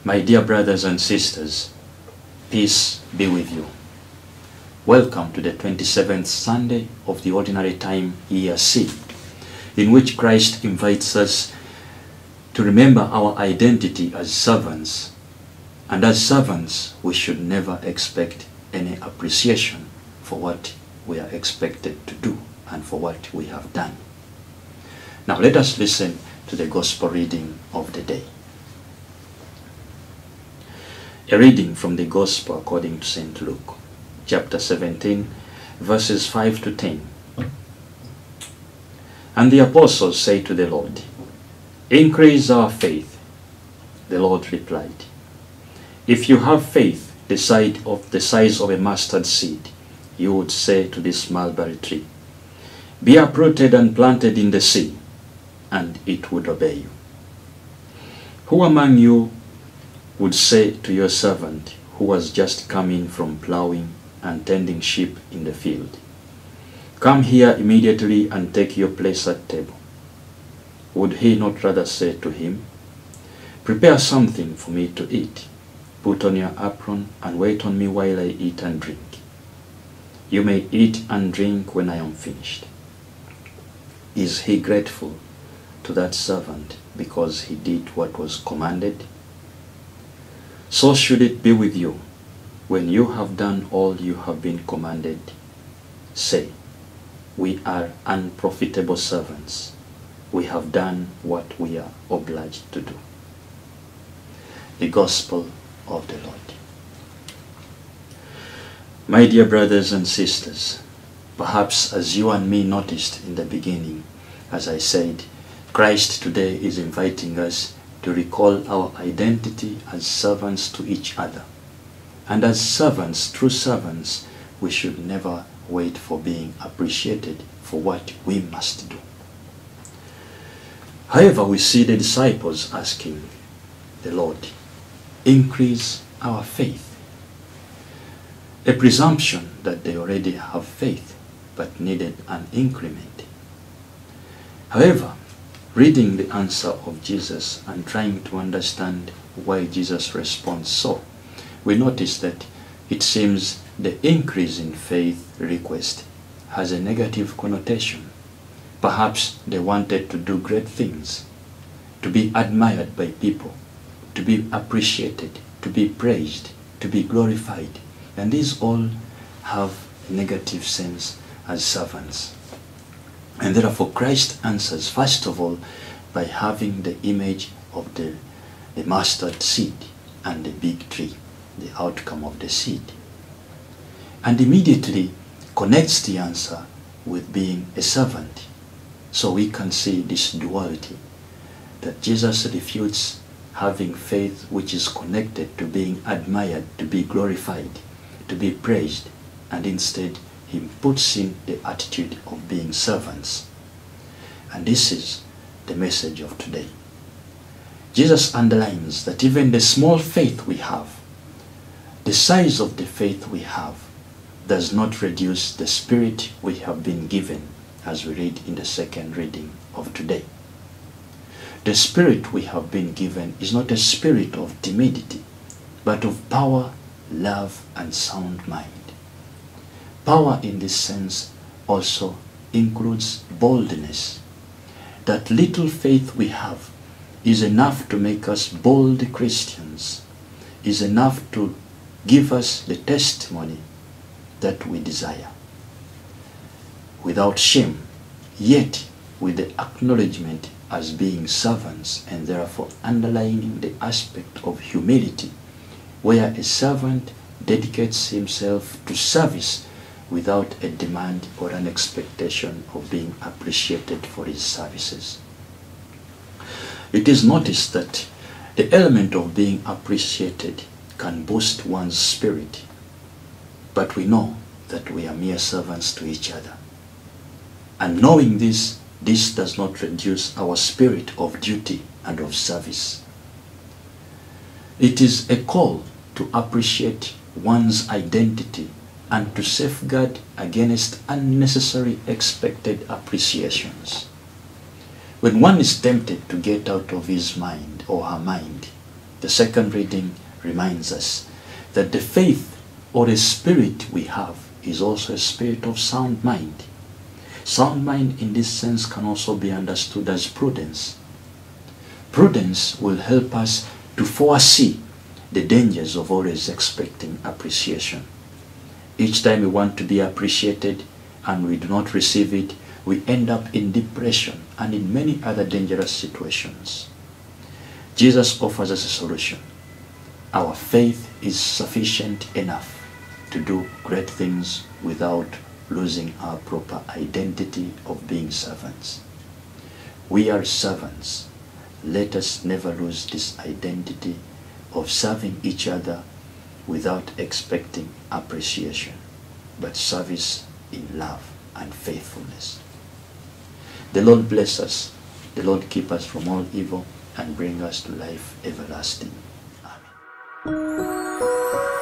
My dear brothers and sisters, peace be with you. Welcome to the 27th Sunday of the Ordinary Time Year C, in which Christ invites us to remember our identity as servants. And as servants, we should never expect any appreciation for what we are expected to do and for what we have done. Now let us listen to the Gospel reading of the day. A reading from the Gospel according to St. Luke, chapter 17, verses 5 to 10. And the apostles say to the Lord, "Increase our faith." The Lord replied, "If you have faith the size of a mustard seed, you would say to this mulberry tree, 'Be uprooted and planted in the sea,' and it would obey you. Who among you would say to your servant who has just come in from plowing and tending sheep in the field, 'Come here immediately and take your place at table'? Would he not rather say to him, 'Prepare something for me to eat, put on your apron and wait on me while I eat and drink. You may eat and drink when I am finished'? Is he grateful to that servant because he did what was commanded? So should it be with you. When you have done all you have been commanded, say, 'We are unprofitable servants. We have done what we are obliged to do.'" The Gospel of the Lord. My dear brothers and sisters, perhaps as you and me noticed in the beginning, as I said, Christ today is inviting us to recall our identity as servants to each other. And as servants, true servants, we should never wait for being appreciated for what we must do. However, we see the disciples asking the Lord, "Increase our faith." A presumption that they already have faith but needed an increment. However, reading the answer of Jesus and trying to understand why Jesus responds so, we notice that it seems the increase in faith request has a negative connotation. Perhaps they wanted to do great things, to be admired by people, to be appreciated, to be praised, to be glorified. And these all have a negative sense as servants. And therefore Christ answers first of all by having the image of the mustard seed and the big tree, the outcome of the seed. And immediately connects the answer with being a servant. So we can see this duality, that Jesus refutes having faith which is connected to being admired, to be glorified, to be praised, and instead he puts in the attitude of being servants. And this is the message of today. Jesus underlines that even the small faith we have, the size of the faith we have, does not reduce the spirit we have been given, as we read in the second reading of today. The spirit we have been given is not a spirit of timidity, but of power, love, and sound mind. Power in this sense also includes boldness. That little faith we have is enough to make us bold Christians, is enough to give us the testimony that we desire. Without shame, yet with the acknowledgement as being servants, and therefore underlining the aspect of humility, where a servant dedicates himself to service without a demand or an expectation of being appreciated for his services. It is noticed that the element of being appreciated can boost one's spirit, but we know that we are mere servants to each other. And knowing this does not reduce our spirit of duty and of service. It is a call to appreciate one's identity and to safeguard against unnecessary expected appreciations. When one is tempted to get out of his mind or her mind The second reading reminds us that the faith or the spirit we have is also a spirit of sound mind. Sound mind in this sense can also be understood as prudence. Prudence will help us to foresee the dangers of always expecting appreciation. Each time we want to be appreciated and we do not receive it, we end up in depression and in many other dangerous situations. Jesus offers us a solution. Our faith is sufficient enough to do great things without losing our proper identity of being servants. We are servants. Let us never lose this identity of serving each other without expecting appreciation, but service in love and faithfulness. The Lord bless us. The Lord keep us from all evil and bring us to life everlasting. Amen.